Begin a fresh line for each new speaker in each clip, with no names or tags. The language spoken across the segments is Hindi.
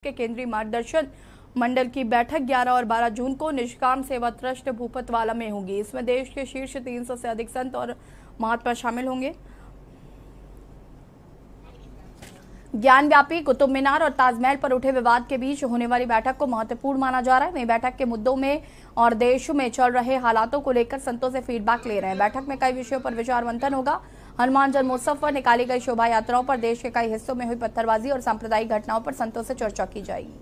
के केंद्रीय मार्गदर्शन मंडल की बैठक 11 और 12 जून को निष्काम सेवा ट्रस्ट भूपतवाला में होगी। इसमें देश के शीर्ष 300 से अधिक संत और महात्मा शामिल होंगे। ज्ञानव्यापी कुतुब मीनार और ताजमहल पर उठे विवाद के बीच होने वाली बैठक को महत्वपूर्ण माना जा रहा है। वहीं बैठक के मुद्दों में और देश में चल रहे हालातों को लेकर संतों से फीडबैक ले रहे हैं। बैठक में कई विषयों पर विचार मंथन होगा। हनुमान जन्मोत्सव पर निकाली गई शोभा यात्राओं पर, देश के कई हिस्सों में हुई पत्थरबाजी और सांप्रदायिक घटनाओं पर संतों से चर्चा की जाएगी।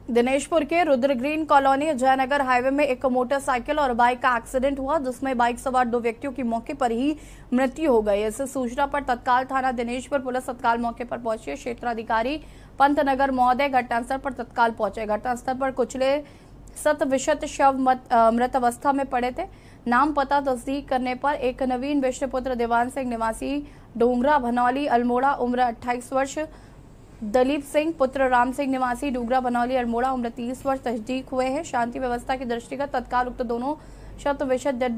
दिनेशपुर के Rudra green colony Jaynagar highway में एक मोटरसाइकिल और बाइक का एक्सीडेंट हुआ, जिसमें बाइक सवार 2 व्यक्तियों की मौके पर ही मृत्यु हो गई। इस सूचना पर तत्काल थाना दिनेशपुर पुलिस तत्काल मौके पर पहुंची। क्षेत्राधिकारी पंतनगर महोदय घटनास्थल पर तत्काल पहुंचे। घटनास्थल पर कुचले 100% शव मृत अवस्था में पड़े थे। नाम पता तस्दीक करने पर एक नवीन विष्णुपुत्र देवान सिंह निवासी डोंगरा भनौली अल्मोड़ा उम्र 28 वर्ष, दलीप सिंह पुत्र राम सिंह निवासी डूगरा बनौली अल्मोड़ा उम्र 30 वर्ष तस्दीक हुए हैं। शांति व्यवस्था की दृष्टिगत तत्काल उक्त दोनों शत-विशत डेड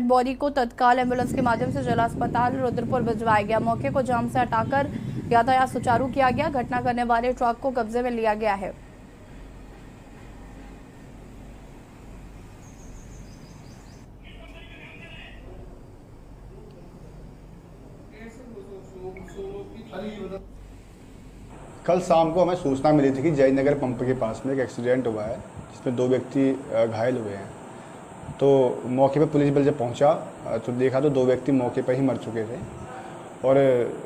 बॉडी को तत्काल एम्बुलेंस के माध्यम से जिला अस्पताल रुद्रपुर भिजवाया गया। मौके को जाम से हटाकर यातायात सुचारू किया गया। घटना करने वाले ट्रक को कब्जे में लिया गया है।
कल शाम को हमें सूचना मिली थी कि जयनगर पंप के पास में एक एक्सीडेंट हुआ है, जिसमें 2 व्यक्ति घायल हुए हैं। तो मौके पर पुलिस बल जब पहुंचा तो देखा तो 2 व्यक्ति मौके पर ही मर चुके थे और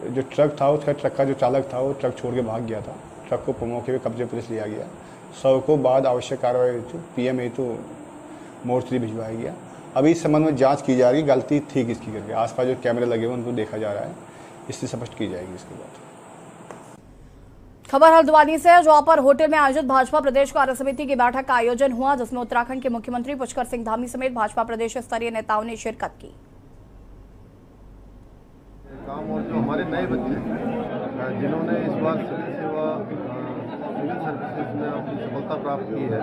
जो ट्रक था उसका ट्रक का जो चालक था वो ट्रक छोड़ के भाग गया था। ट्रक को मौके पर कब्जे पुलिस लिया गया। शव को बाद आवश्यक कार्रवाई हेतु PM हेतु मोर्चरी भिजवाया गया। अभी इस संबंध में जाँच की जा रही है, गलती थी किसकी करके। आसपास जो कैमरे लगे हुए उनको देखा जा रहा है, इससे स्पष्ट की जाएगी इसके बाद।
खबर हल्द्वानी से, जहां पर होटल में आयोजित भाजपा प्रदेश कार्यसमिति की बैठक का आयोजन हुआ, जिसमें उत्तराखंड के मुख्यमंत्री पुष्कर सिंह धामी समेत भाजपा प्रदेश स्तरीय नेताओं ने शिरकत की।
काम और जो हमारे नए बच्चे जिन्होंने इस बार सिविल सर्विसेज में अपनी सफलता प्राप्त की है,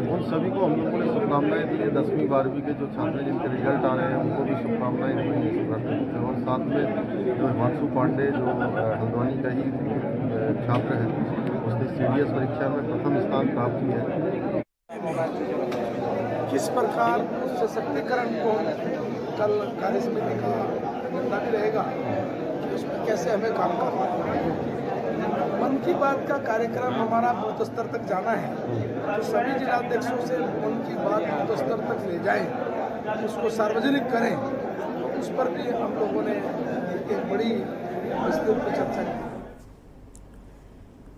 उन सभी को हम लोगों ने शुभकामनाएं दी है। 10वीं 12वीं के जो छात्र जिनके रिजल्ट आ रहे हैं उनको भी शुभकामनाएं दी हैं। और साथ में जो हिमांशु पांडे जो हल्द्वानी का ही छात्र है, उसने CDS परीक्षा में प्रथम स्थान प्राप्त किया है।
किस प्रकार सशक्तिकरण को कल कार्यसमिति का निर्णय भी रहेगा कि उसमें कैसे हमें काम करना है। मन की बात का कार्यक्रम हमारा बूथ स्तर तक जाना है, तो सभी जिलाध्यक्षों से मन की बात बूथ स्तर तक ले जाएं, उसको सार्वजनिक करें। उस पर भी हम लोगों ने एक बड़ी विस्तृत चर्चा की।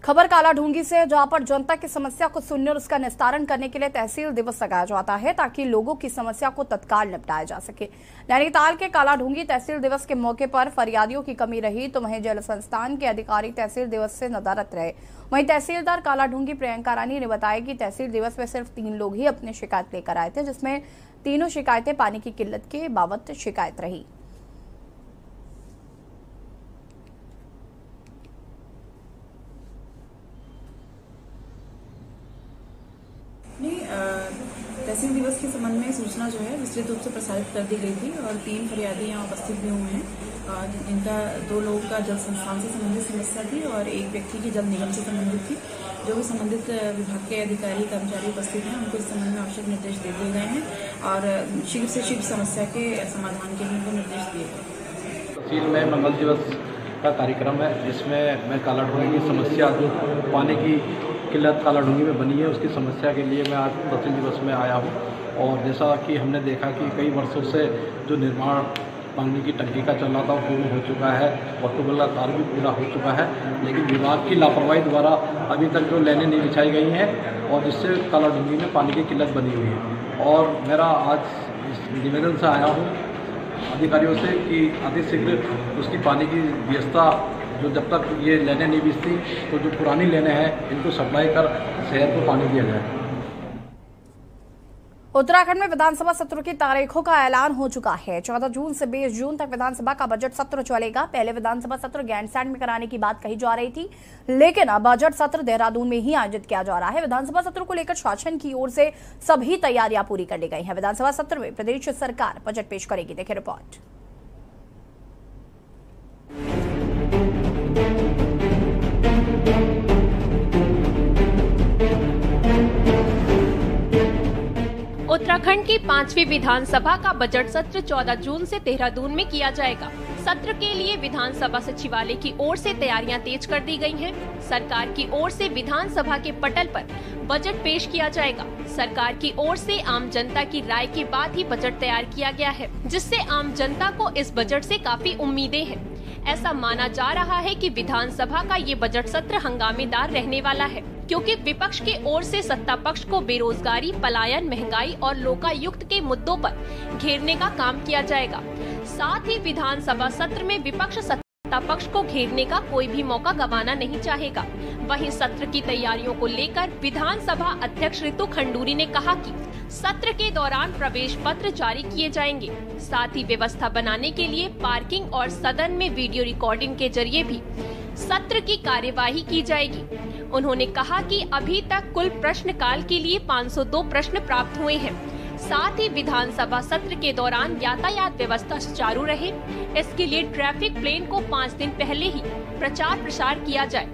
खबर कालाढूंगी से, जहां पर जनता की समस्या को सुनने और उसका निस्तारण करने के लिए तहसील दिवस लगाया जाता है, ताकि लोगों की समस्या को तत्काल निपटाया जा सके। नैनीताल के कालाढूंगी तहसील दिवस के मौके पर फरियादियों की कमी रही, तो वहीं जल संस्थान के अधिकारी तहसील दिवस से नदारद रहे। वहीं तहसीलदार कालाढूंगी प्रियंका रानी ने बताया कि तहसील दिवस में सिर्फ 3 लोग ही अपनी शिकायत लेकर आए थे, जिसमें तीनों शिकायतें पानी की किल्लत के बाबत शिकायत रही।
तहसील दिवस के संबंध में सूचना जो है विस्तृत रूप से प्रसारित कर दी गई थी और 3 फरियादी यहाँ उपस्थित भी हुए हैं, जिनका 2 लोगों का जल संस्थान से संबंधित समस्या थी और एक व्यक्ति की जल निगम से संबंधित थी। जो भी संबंधित विभाग के अधिकारी कर्मचारी उपस्थित हैं, उनको इस संबंध में आवश्यक निर्देश दे दिए गए हैं और शीघ्र से शीघ्र समस्या के समाधान के लिए उनको निर्देश दिए गए।
तहसील में मंगल दिवस का कार्यक्रम है, जिसमें मैं कालाढूंगी की समस्या जो पानी की किल्लत कालाढूंगी में बनी है, उसकी समस्या के लिए मैं आज तहसील दिवस में आया हूँ। और जैसा कि हमने देखा कि कई वर्षों से जो निर्माण पानी की टंकी का चल रहा था वो पूर्ण हो चुका है और ट्यूबवेल का कार्य भी पूरा हो चुका है, लेकिन विभाग की लापरवाही द्वारा अभी तक जो लाइनें नहीं बिछाई गई हैं और जिससे कालाढूंगी में पानी की किल्लत बनी हुई है। और मेरा आज इस निवेदन से आया हूँ अधिकारियों से कि अतिशीघ्र उसकी पानी की व्यवस्था जो जब तक ये लेने नहीं बिकती तो जो पुरानी लेने हैं इनको सप्लाई कर शहर को पानी दिया जाए।
उत्तराखंड में विधानसभा सत्र की तारीखों का ऐलान हो चुका है। 14 जून से 20 जून तक विधानसभा का बजट सत्र चलेगा। पहले विधानसभा सत्र गैंडसैंड में कराने की बात कही जा रही थी, लेकिन अब बजट सत्र देहरादून में ही आयोजित किया जा रहा है। विधानसभा सत्र को लेकर शासन की ओर से सभी तैयारियां पूरी कर ली गई हैं। विधानसभा सत्र में प्रदेश सरकार बजट पेश करेगी। देखिए रिपोर्ट।
उत्तराखंड की 5वीं विधानसभा का बजट सत्र 14 जून से देहरादून में किया जाएगा। सत्र के लिए विधानसभा सचिवालय की ओर से तैयारियां तेज कर दी गई हैं। सरकार की ओर से विधानसभा के पटल पर बजट पेश किया जाएगा। सरकार की ओर से आम जनता की राय के बाद ही बजट तैयार किया गया है, जिससे आम जनता को इस बजट से काफी उम्मीदें हैं। ऐसा माना जा रहा है कि विधानसभा का ये बजट सत्र हंगामेदार रहने वाला है, क्योंकि विपक्ष की ओर से सत्ता पक्ष को बेरोजगारी, पलायन, महंगाई और लोकायुक्त के मुद्दों पर घेरने का काम किया जाएगा। साथ ही विधानसभा सत्र में विपक्ष सत्ता पक्ष को घेरने का कोई भी मौका गंवाना नहीं चाहेगा। वहीं सत्र की तैयारियों को लेकर विधानसभा अध्यक्ष ऋतु खंडूरी ने कहा कि सत्र के दौरान प्रवेश पत्र जारी किए जाएंगे। साथ ही व्यवस्था बनाने के लिए पार्किंग और सदन में वीडियो रिकॉर्डिंग के जरिए भी सत्र की कार्यवाही की जाएगी। उन्होंने कहा कि अभी तक कुल प्रश्नकाल के लिए 502 प्रश्न प्राप्त हुए हैं। साथ ही विधानसभा सत्र के दौरान यातायात व्यवस्था सुचारू रहे, इसके लिए ट्रैफिक प्लेन को 5 दिन पहले ही प्रचार प्रसार किया जाए,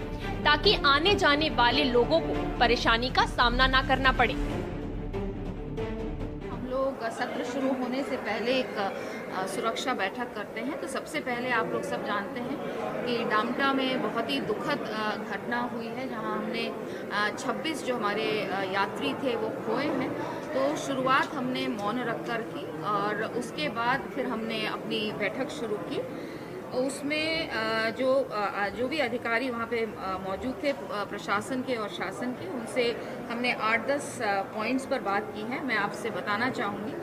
ताकि आने जाने वाले लोगों को परेशानी का सामना न करना पड़े।
हम लोग सत्र शुरू होने से पहले एक सुरक्षा बैठक करते हैं। तो सबसे पहले आप लोग सब जानते हैं कि डामटा में बहुत ही दुखद घटना हुई है, जहां हमने 26 जो हमारे यात्री थे वो खोए हैं। तो शुरुआत हमने मौन रखकर की और उसके बाद फिर हमने अपनी बैठक शुरू की। उसमें जो भी अधिकारी वहाँ पे मौजूद थे प्रशासन के और शासन के, उनसे हमने 8-10 पॉइंट्स पर बात की है। मैं आपसे बताना चाहूँगी,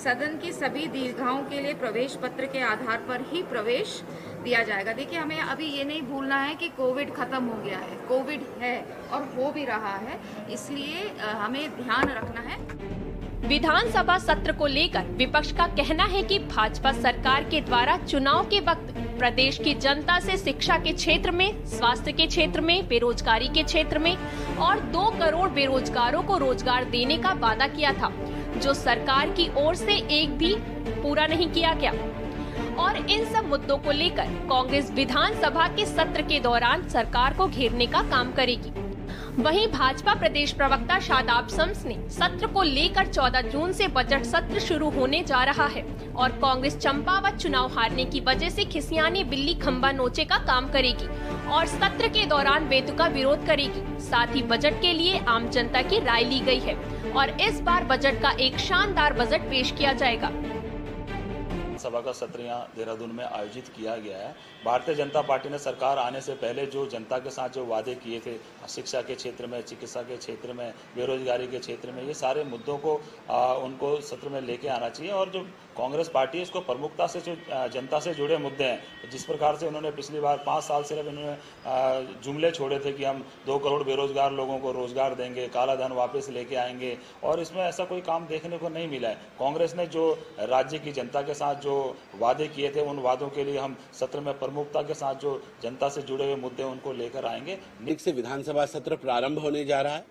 सदन की सभी दीर्घाओं के लिए प्रवेश पत्र के आधार पर ही प्रवेश दिया जाएगा। देखिए, हमें अभी ये नहीं भूलना है कि कोविड खत्म हो गया है, कोविड है और हो भी रहा है, इसलिए हमें ध्यान रखना है।
विधानसभा सत्र को लेकर विपक्ष का कहना है कि भाजपा सरकार के द्वारा चुनाव के वक्त प्रदेश की जनता से शिक्षा के क्षेत्र में, स्वास्थ्य के क्षेत्र में, बेरोजगारी के क्षेत्र में और 2 करोड़ बेरोजगारों को रोजगार देने का वादा किया था, जो सरकार की ओर से एक भी पूरा नहीं किया गया। और इन सब मुद्दों को लेकर कांग्रेस विधानसभा के सत्र के दौरान सरकार को घेरने का काम करेगी। वहीं भाजपा प्रदेश प्रवक्ता शादाब शम्स ने सत्र को लेकर 14 जून से बजट सत्र शुरू होने जा रहा है और कांग्रेस चंपावत चुनाव हारने की वजह से खिसियानी बिल्ली खंबा नोचे का काम करेगी और सत्र के दौरान बेतुका विरोध करेगी। साथ ही बजट के लिए आम जनता की राय ली गई है और इस बार बजट का एक शानदार बजट पेश किया जाएगा।
सभा का सत्र यहाँ देहरादून में आयोजित किया गया है। भारतीय जनता पार्टी ने सरकार आने से पहले जो जनता के साथ जो वादे किए थे, शिक्षा के क्षेत्र में, चिकित्सा के क्षेत्र में, बेरोजगारी के क्षेत्र में, ये सारे मुद्दों को उनको सत्र में लेके आना चाहिए। और जो कांग्रेस पार्टी है, इसको प्रमुखता से जो जनता से जुड़े मुद्दे हैं, जिस प्रकार से उन्होंने पिछली बार 5 साल सिर्फ इन्होंने जुमले छोड़े थे कि हम 2 करोड़ बेरोजगार लोगों को रोजगार देंगे, काला धन वापस लेके आएंगे, और इसमें ऐसा कोई काम देखने को नहीं मिला है। कांग्रेस ने जो राज्य की जनता के साथ जो वादे किए थे, उन वादों के लिए हम सत्र में प्रमुखता के साथ जो जनता से जुड़े हुए मुद्दे उनको लेकर आएंगे।
एक से विधानसभा सत्र प्रारंभ होने जा रहा है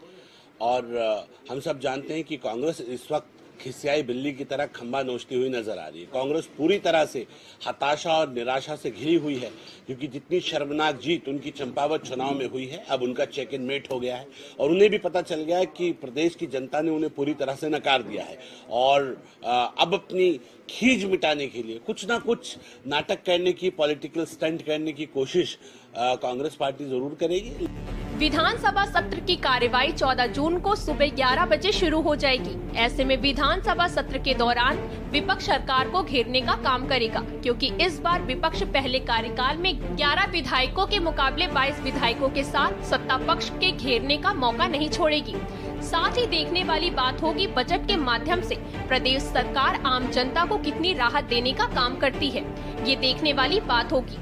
और हम सब जानते हैं कि कांग्रेस इस वक्त खिसियाई बिल्ली की तरह खंबा नोचती हुई नजर आ रही है। कांग्रेस पूरी तरह से हताशा और निराशा से घिरी हुई है, क्योंकि जितनी शर्मनाक जीत उनकी चंपावत चुनाव में हुई है, अब उनका चेक इन मेट हो गया है और उन्हें भी पता चल गया है कि प्रदेश की जनता ने उन्हें पूरी तरह से नकार दिया है और अब अपनी खीज मिटाने के लिए कुछ ना कुछ नाटक करने की, पॉलिटिकल स्टंट करने की कोशिश कांग्रेस पार्टी जरूर करेगी।
विधानसभा सत्र की कार्यवाही 14 जून को सुबह 11 बजे शुरू हो जाएगी। ऐसे में विधानसभा सत्र के दौरान विपक्ष सरकार को घेरने का काम करेगा, क्योंकि इस बार विपक्ष पहले कार्यकाल में 11 विधायकों के मुकाबले 22 विधायकों के साथ सत्ता पक्ष के घेरने का मौका नहीं छोड़ेगी। साथ ही देखने वाली बात होगी बजट के माध्यम से प्रदेश सरकार आम जनता को कितनी राहत देने का काम करती है, ये देखने वाली बात होगी।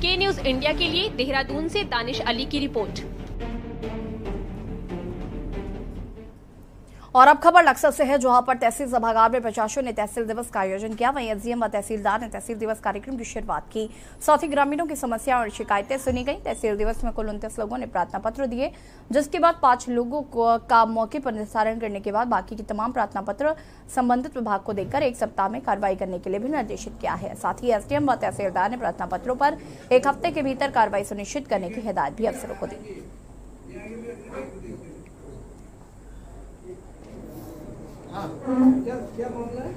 के न्यूज इंडिया के लिए देहरादून से दानिश अली की रिपोर्ट।
और अब खबर लक्सर से है, जहां पर तहसील सभागार में प्रशासन ने तहसील दिवस का आयोजन किया। वहीं एसडीएम व तहसीलदार ने तहसील दिवस कार्यक्रम की शुरुआत की। साथ ही ग्रामीणों की समस्याएं और शिकायतें सुनी गई। तहसील दिवस में कुल 29 लोगों ने प्रार्थना पत्र दिए, जिसके बाद 5 लोगों का मौके पर निस्तारण करने के बाद बाकी की तमाम प्रार्थना पत्र संबंधित विभाग को देकर 1 सप्ताह में कार्रवाई करने के लिए भी निर्देशित किया है। साथ ही एसडीएम व तहसीलदार ने प्रार्थना पत्रों पर 1 हफ्ते के भीतर कार्रवाई सुनिश्चित करने की हिदायत भी अफसरों को दी।
क्या मामला है?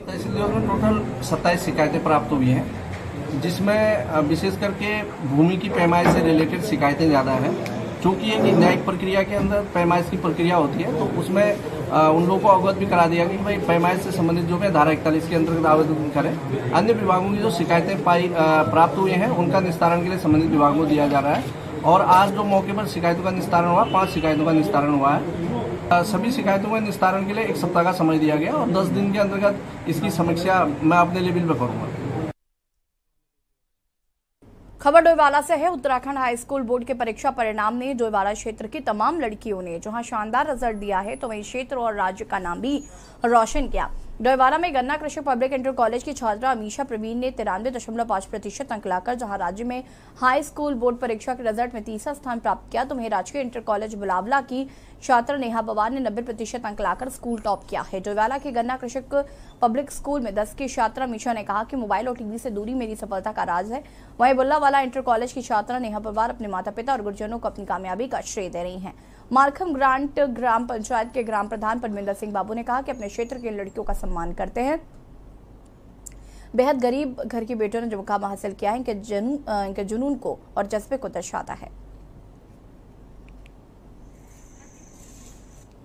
तहसील में टोटल 27 शिकायतें प्राप्त हुई हैं, जिसमें विशेष करके भूमि की पैमाइश से रिलेटेड शिकायतें ज़्यादा हैं। चूँकि एक न्यायिक प्रक्रिया के अंदर पैमाइश की प्रक्रिया होती है, तो उसमें उन लोगों को अवगत भी करा दिया गया कि भाई पैमाइश से संबंधित जो है धारा 41 के अंतर्गत आवेदन करें। अन्य विभागों की जो शिकायतें प्राप्त हुई हैं, उनका निस्तारण के लिए संबंधित विभागों को दिया जा रहा है। और आज जो मौके पर शिकायतों का निस्तारण हुआ, 5 शिकायतों का निस्तारण हुआ है। सभी शिकायतों के निस्तारण के लिए 1 सप्ताह का समय दिया गया और 10 दिन के अंतर्गत इसकी समीक्षा मैं अपने लेवल पर करूँगा।
खबर डोईवाला से है। उत्तराखंड हाई स्कूल बोर्ड के परीक्षा परिणाम में डोईवाला क्षेत्र की तमाम लड़कियों ने जहां शानदार रिजल्ट दिया है, तो वहीं क्षेत्र और राज्य का नाम भी रोशन किया। डोईवाला में गन्ना कृषि पब्लिक इंटर कॉलेज की छात्रा अमीशा प्रवीण ने 93.5% अंक लाकर जहां राज्य में हाई स्कूल बोर्ड परीक्षा के रिजल्ट में 3रा स्थान प्राप्त किया, तो वहीं राजकीय इंटर कॉलेज बुलावला की छात्रा नेहा पवार ने 90% अंक लाकर स्कूल टॉप किया है। डोईवाला के गन्ना कृषि पब्लिक स्कूल में 10 की छात्रा अमीशा ने कहा कि मोबाइल और टीवी से दूरी मेरी सफलता का राज है। वहीं बुल्लावाला इंटर कॉलेज की छात्रा नेहा पवार अपने माता पिता और गुरुजनों को अपनी कामयाबी का श्रेय दे रही हैं। मालखम ग्रांट ग्राम पंचायत के ग्राम प्रधान परमिंदर सिंह बाबू ने कहा कि अपने क्षेत्र के लड़कियों का सम्मान करते हैं। बेहद गरीब घर की बेटियों ने जो मुकाम हासिल किया है, इनके जुनून को और जज्बे को दर्शाता है।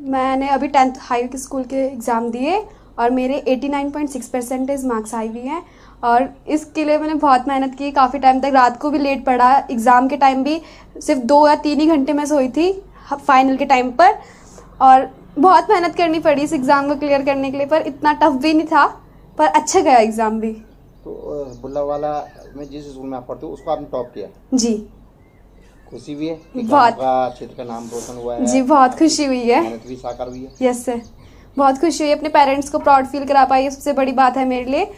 मैंने अभी 10th हाई स्कूल के एग्ज़ाम दिए और मेरे 89.6% मार्क्स आए हुए हैं और इसके लिए मैंने बहुत मेहनत की। काफ़ी टाइम तक रात को भी लेट पढ़ा। एग्ज़ाम के टाइम भी सिर्फ 2 या 3 ही घंटे में सोई थी फाइनल के टाइम पर, और बहुत मेहनत करनी पड़ी इस एग्ज़ाम को क्लियर करने के लिए, पर इतना टफ भी नहीं था, पर अच्छा गया एग्ज़ाम भी।
तो बुल्लावाला में जिस स्कूल में आप पढ़ते हो उसको आपने टॉप किया? जी। खुशी भी है कि
बहुत,
क्षेत्र का नाम रोशन हुआ है?
जी बहुत खुशी हुई है।
मेहनत भी साकार हुई है?
यस सर, बहुत खुशी हुई। अपने पेरेंट्स को प्राउड फील करा पाई, सबसे बड़ी बात है मेरे लिए।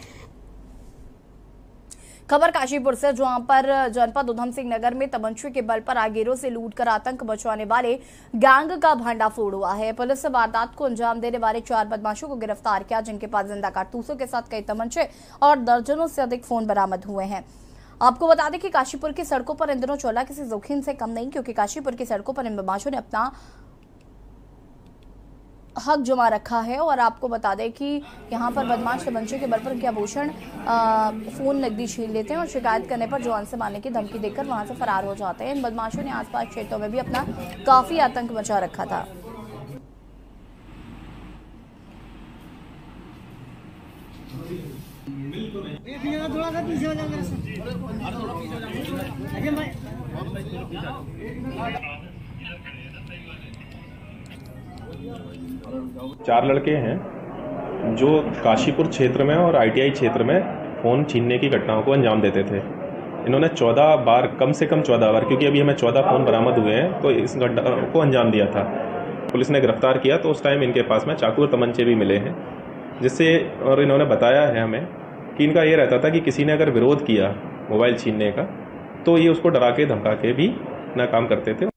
खबर काशीपुर से, जहां पर जनपद उधम सिंह नगर में तमंचे के बल पर आगेरों से लूटकर आतंक मचाने वाले गैंग का भंडाफोड़ हुआ है। पुलिस ने वारदात को अंजाम देने वाले 4 बदमाशों को गिरफ्तार किया, जिनके पास जिंदा कारतूसों के साथ कई तमंचे और दर्जनों से अधिक फोन बरामद हुए हैं। आपको बता दें कि काशीपुर की सड़कों पर इन दिनों चौला किसी जोखिम से कम नहीं, क्योंकि काशीपुर की सड़कों पर इन बदमाशों ने अपना हक जमा रखा है। और आपको बता दें कि यहाँ पर बदमाश तमंचे के बल पर उनके आभूषण, फोन, नकदी छीन लेते हैं और शिकायत करने पर जान से मारने की धमकी देकर वहां से फरार हो जाते हैं। इन बदमाशों ने आसपास क्षेत्रों में भी अपना काफी आतंक मचा रखा था।
चार लड़के हैं जो काशीपुर क्षेत्र में और आईटीआई क्षेत्र में फ़ोन छीनने की घटनाओं को अंजाम देते थे। इन्होंने 14 बार, कम से कम 14 बार, क्योंकि अभी हमें 14 फ़ोन बरामद हुए हैं, तो इस घटना को अंजाम दिया था। पुलिस ने गिरफ्तार किया तो उस टाइम इनके पास में चाकू और तमंचे भी मिले हैं, जिससे, और इन्होंने बताया है हमें कि इनका ये रहता था कि किसी ने अगर विरोध किया मोबाइल छीनने का, तो ये उसको डरा के धमका के भी ना काम करते थे।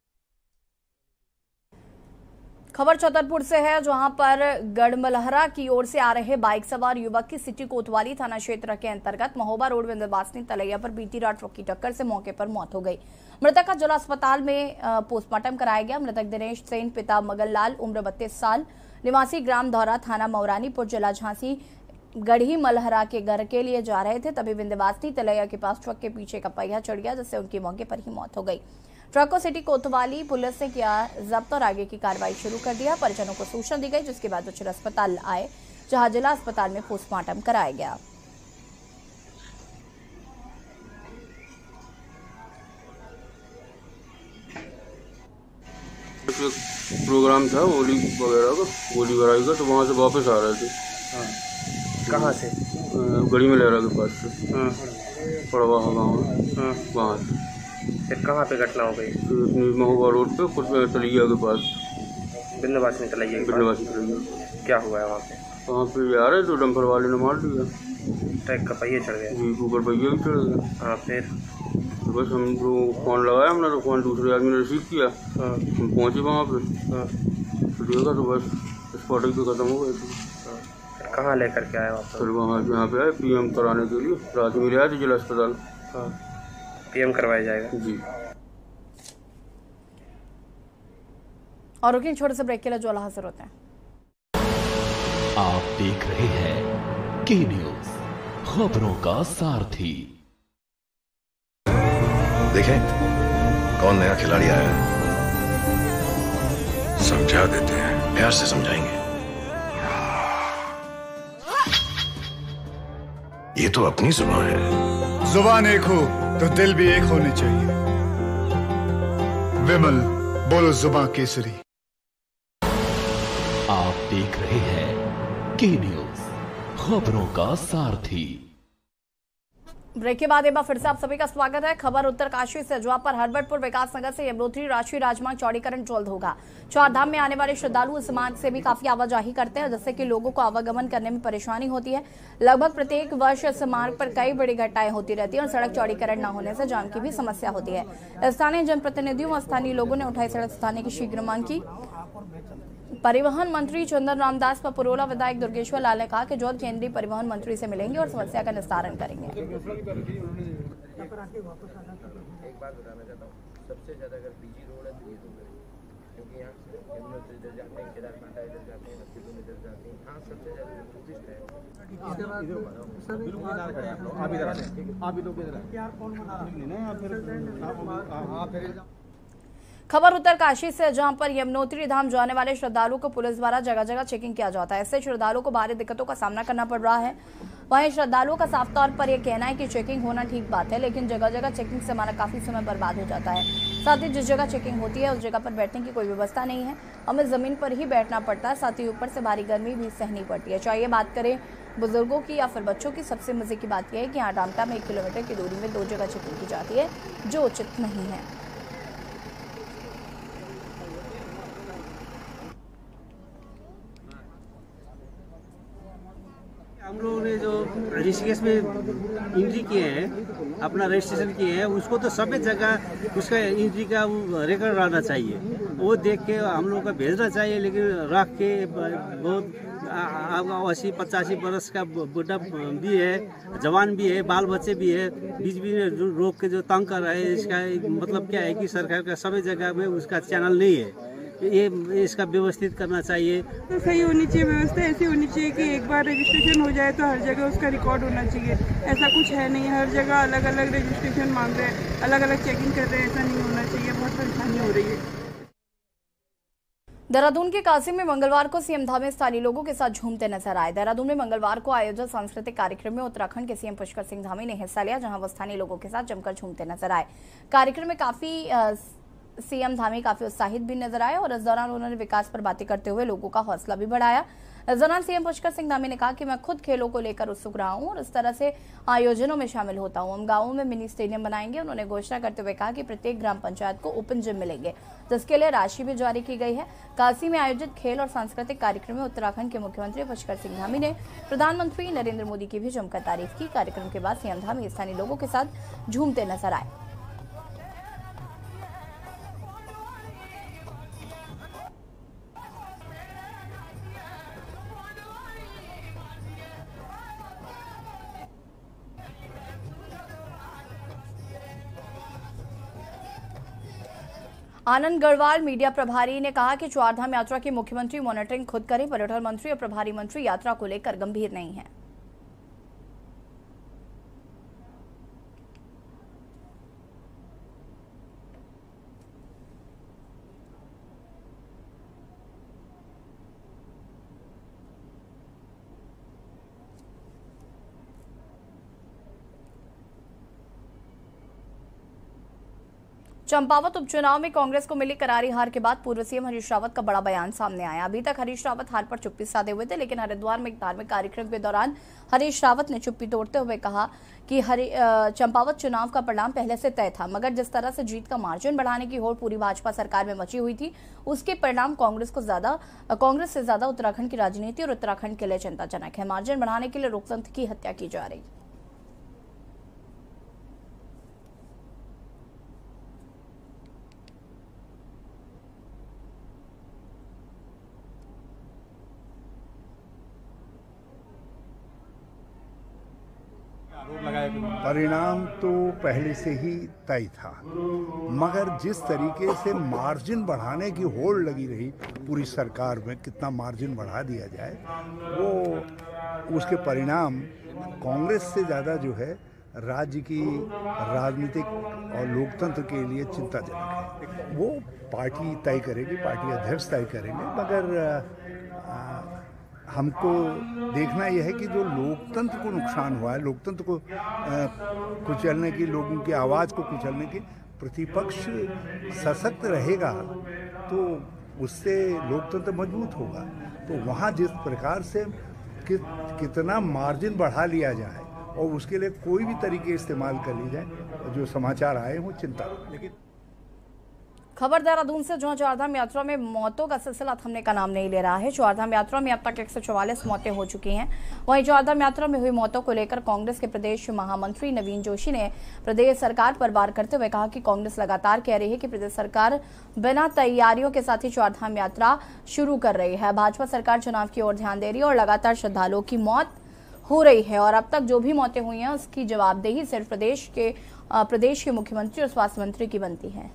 खबर छतरपुर से है, जहां पर गढ़मलहरा की ओर से आ रहे बाइक सवार युवक की सिटी कोतवाली थाना क्षेत्र के अंतर्गत महोबा रोड विंध्यवासिनी तलैया पर बीती रात ट्रक की टक्कर से मौके पर मौत हो गई। मृतक का जिला अस्पताल में पोस्टमार्टम कराया गया। मृतक दिनेश सेन, पिता मगनलाल, उम्र 32 साल, निवासी ग्राम धौरा, थाना मौरानीपुर, जिला झांसी, गढ़ी मलहरा के घर के लिए जा रहे थे। तभी विंध्यवासिनी तलैया के पास ट्रक के पीछे का पहिया चढ़ गया, जिससे उनकी मौके पर ही मौत हो गई। ट्रक को सिटी कोतवाली पुलिस ने किया जब्त और आगे की कार्रवाई शुरू कर दिया। परिजनों को सूचना दी गई, जिसके बाद उच्च अस्पताल आए, जहां जिला अस्पताल में पोस्टमार्टम कराया गया।
प्रोग्राम था होली वगैरह का, होली वगैरह का, तो वहाँ से वापस आ रहे थे।
कहाँ से?
गढ़ी मलहरा के पास से। पड़वा गाँव वहाँ से।
फिर कहाँ पे घटना हो गई?
महुआ रोड पे कुछ तलैया के पास,
बिंदवासिनी तलैया के
बिंदवासिनी तलैया।
क्या हुआ है वहाँ पे?
वहाँ पे आ रहे तो डंपर वाले ने मार दिया।
ट्रक का पहिया चढ़ गया?
जी, ऊपर पहिया भी चढ़ गया।
हाँ, फिर
तो बस हम तो फ़ोन लगाया हमने, तो फ़ोन दूसरे आदमी ने रिसीव किया। हम पहुँचे वहाँ पे तो देखा तो बस स्पॉट पे ख़त्म हो गए थे।
फिर कहाँ लेकर के आए वापस?
फिर वहाँ यहाँ पे आए PM कराने के लिए, रात में ले आए थे जिला अस्पताल।
PM करवाया जाएगा
जी।
और रुकिए छोटे से ब्रेक के लिए जो हाजिर होते हैं।
आप देख रहे हैं के न्यूज, खबरों का सारथी।
देखें कौन नया खिलाड़ी आया है, समझा देते हैं, प्यार से समझाएंगे। ये तो अपनी जुबान है।
जुबान एक हो तो दिल भी एक होने चाहिए। विमल बोलो जुबान केसरी।
आप देख रहे हैं के न्यूज, खबरों का सारथी।
ब्रेक के बाद एक बार फिर से आप सभी का स्वागत है। खबर उत्तरकाशी से, जहां पर हरबटपुर विकास नगर से यमुनोत्री राष्ट्रीय राजमार्ग चौड़ीकरण जल्द होगा। चार धाम में आने वाले श्रद्धालु इस मार्ग से भी काफी आवाजाही करते हैं, जिससे कि लोगों को आवागमन करने में परेशानी होती है। लगभग प्रत्येक वर्ष इस मार्ग पर कई बड़ी घटनाएं होती रहती है और सड़क चौड़ीकरण न होने से जाम की भी समस्या होती है। स्थानीय जनप्रतिनिधियों और स्थानीय लोगों ने उठाई सड़क स्थाने की शीघ्र मांग की। परिवहन मंत्री चंदन रामदास पपुरोला विधायक दुर्गेश्वर लाल ने कहा कि जल्द केंद्रीय परिवहन मंत्री से मिलेंगे और समस्या का निस्तारण करेंगे।
एक बात बताना चाहता हूँ, सबसे ज्यादा अगर बीजी रोड है तो ये तो क्योंकि यहाँ यमुनोत्री इधर जाते हैं, केदारनाथ इधर जाते हैं, हस्तिपुर इधर जाते हैं, यहाँ सबसे ज्यादा टूरिस्ट है।
खबर उत्तरकाशी से, जहां पर यमुनोत्री धाम जाने वाले श्रद्धालुओं को पुलिस द्वारा जगह जगह चेकिंग किया जाता है। इससे श्रद्धालुओं को भारी दिक्कतों का सामना करना पड़ रहा है। वहीं श्रद्धालुओं का साफ तौर पर यह कहना है कि चेकिंग होना ठीक बात है, लेकिन जगह जगह चेकिंग से हमारा काफी समय बर्बाद हो जाता है। साथ ही जिस जगह चेकिंग होती है उस जगह पर बैठने की कोई व्यवस्था नहीं है, हमें जमीन पर ही बैठना पड़ता है। साथ ही ऊपर से भारी गर्मी भी सहनी पड़ती है। चाहे बात करें बुजुर्गों की या फिर बच्चों की, सबसे मजे की बात यह है कि यहाँ डामटा में 1 किलोमीटर की दूरी में 2 जगह चेकिंग की जाती है, जो उचित नहीं है।
हम लोगों ने जो ऋषिकेश में एंट्री किए हैं, अपना रजिस्ट्रेशन किए हैं, उसको तो सभी जगह उसका एंट्री का रिकॉर्ड रहना चाहिए। वो देख के हम लोगों का भेजना चाहिए, लेकिन रख के बहुत 80-85 बरस का बुढ़ा भी है, जवान भी है, बाल बच्चे भी है, बीच बीच में रोक के जो तंग कर रहे हैं। इसका मतलब क्या है कि सरकार का सभी जगह में उसका चैनल नहीं है, ये इसका व्यवस्थित करना चाहिए।
तो सही होनी चाहिए, व्यवस्था ऐसी होनी चाहिए कि एक बार रजिस्ट्रेशन हो जाए तो हर जगह उसका रिकॉर्ड होना चाहिए। ऐसा कुछ है नहीं, हर जगह अलग अलग रजिस्ट्रेशन मांग रहे हैं, अलग अलग चेकिंग कर रहे हैं। ऐसा नहीं होना चाहिए, बहुत परेशानी हो रही है।
देहरादून के काशी में मंगलवार को सीएम धामी स्थानीय लोगों के साथ झूमते नजर आए। देहरादून में मंगलवार को आयोजित सांस्कृतिक कार्यक्रम में उत्तराखंड के सीएम पुष्कर सिंह धामी ने हिस्सा लिया, जहां वो स्थानीय लोगों के साथ जमकर झूमते नजर आए। कार्यक्रम में सीएम धामी काफी उत्साहित भी नजर आए और इस दौरान उन्होंने विकास पर बातें करते हुए लोगों का हौसला भी बढ़ाया। इस दौरान सीएम पुष्कर सिंह धामी ने कहा कि मैं खुद खेलों को लेकर उत्सुक रहा हूं और इस तरह से आयोजनों में शामिल होता हूं। हम गांवों में मिनी स्टेडियम बनाएंगे। उन्होंने घोषणा करते हुए कहा कि प्रत्येक ग्राम पंचायत को ओपन जिम मिलेंगे, जिसके लिए राशि भी जारी की गई है। काशी में आयोजित खेल और सांस्कृतिक कार्यक्रम में उत्तराखंड के मुख्यमंत्री पुष्कर सिंह धामी ने प्रधानमंत्री नरेंद्र मोदी की भी जमकर तारीफ की। कार्यक्रम के बाद सीएम धामी स्थानीय लोगों के साथ झूमते नजर आए। आनंद गढ़वाल मीडिया प्रभारी ने कहा कि चारधाम यात्रा की मुख्यमंत्री मॉनिटरिंग खुद करें। पर्यटन मंत्री और प्रभारी मंत्री यात्रा को लेकर गंभीर नहीं है। चंपावत उपचुनाव में कांग्रेस को मिली करारी हार के बाद पूर्व सीएम हरीश रावत का बड़ा बयान सामने आया। अभी तक हरीश रावत हार पर चुप्पी साधे हुए थे, लेकिन हरिद्वार में एक धार्मिक कार्यक्रम के दौरान हरीश रावत ने चुप्पी तोड़ते हुए कहा कि चंपावत चुनाव का परिणाम पहले से तय था, मगर जिस तरह से जीत का मार्जिन बढ़ाने की होड़ पूरी भाजपा सरकार में मची हुई थी, उसके परिणाम कांग्रेस से ज्यादा उत्तराखंड की राजनीति और उत्तराखंड के लिए चिंताजनक है। मार्जिन बढ़ाने के लिए लोकतंत्र की हत्या की जा रही।
परिणाम तो पहले से ही तय था, मगर जिस तरीके से मार्जिन बढ़ाने की होड़ लगी रही पूरी सरकार में, कितना मार्जिन बढ़ा दिया जाए, वो उसके परिणाम कांग्रेस से ज़्यादा जो है राज्य की राजनीतिक और लोकतंत्र के लिए चिंताजनक है। वो पार्टी तय करेगी, पार्टी अध्यक्ष तय करेंगे, मगर हमको देखना यह है कि जो लोकतंत्र को नुकसान हुआ है, लोकतंत्र को कुचलने की, लोगों की आवाज़ को कुचलने की, प्रतिपक्ष सशक्त रहेगा तो उससे लोकतंत्र मजबूत होगा। तो वहाँ जिस प्रकार से कितना मार्जिन बढ़ा लिया जाए और उसके लिए कोई भी तरीके इस्तेमाल कर ली जाए, जो समाचार आए वो चिंता। लेकिन
खबर देहरादून से, जहां चारधाम यात्रा में मौतों का सिलसिला थमने का नाम नहीं ले रहा है। चारधाम यात्रा में अब तक 144 मौतें हो चुकी हैं। वहीं चारधाम यात्रा में हुई मौतों को लेकर कांग्रेस के प्रदेश महामंत्री नवीन जोशी ने प्रदेश सरकार पर वार करते हुए कहा कि कांग्रेस लगातार कह रही है कि प्रदेश सरकार बिना तैयारियों के साथ ही चारधाम यात्रा शुरू कर रही है। भाजपा सरकार चुनाव की ओर ध्यान दे रही है और लगातार श्रद्धालुओं की मौत हो रही है, और अब तक जो भी मौतें हुई हैं उसकी जवाबदेही सिर्फ प्रदेश के मुख्यमंत्री और स्वास्थ्य मंत्री की बनती है।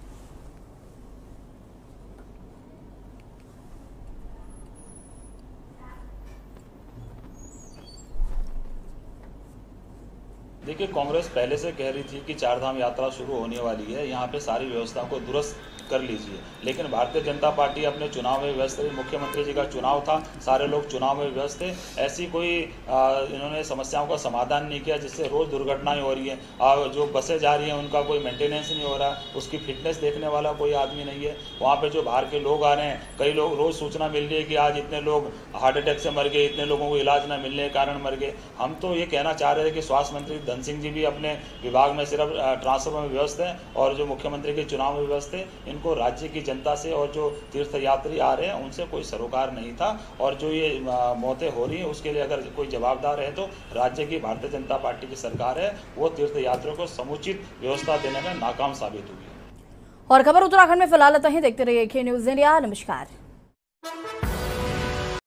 देखिए, कांग्रेस पहले से कह रही थी कि चारधाम यात्रा शुरू होने वाली है, यहाँ पे सारी व्यवस्थाओं को दुरुस्त कर लीजिए, लेकिन भारतीय जनता पार्टी अपने चुनाव में व्यस्त है। मुख्यमंत्री जी का चुनाव था, सारे लोग चुनाव में व्यस्त थे, ऐसी कोई इन्होंने समस्याओं का समाधान नहीं किया, जिससे रोज दुर्घटनाएं हो रही हैं। जो बसें जा रही हैं उनका कोई मेंटेनेंस नहीं हो रहा, उसकी फिटनेस देखने वाला कोई आदमी नहीं है। वहाँ पे जो बाहर के लोग आ रहे हैं, कई लोग रोज सूचना मिल रही है कि आज इतने लोग हार्ट अटैक से मर गए, इतने लोगों को इलाज न मिलने के कारण मर गए। हम तो ये कहना चाह रहे थे कि स्वास्थ्य मंत्री धन सिंह जी भी अपने विभाग में सिर्फ ट्रांसफर में व्यस्त हैं, और जो मुख्यमंत्री के चुनाव में व्यस्त है, इनको राज्य की जनता से और जो तीर्थयात्री आ रहे हैं उनसे कोई सरोकार नहीं था। और जो ये मौतें हो रही हैं उसके लिए अगर कोई जवाबदार है तो राज्य की भारतीय जनता पार्टी की सरकार है, वो तीर्थयात्रियों को समुचित व्यवस्था देने में नाकाम साबित हुई।
और खबर उत्तराखंड में फिलहाल तक ही देखते रहिए के न्यूज़ इंडिया। नमस्कार।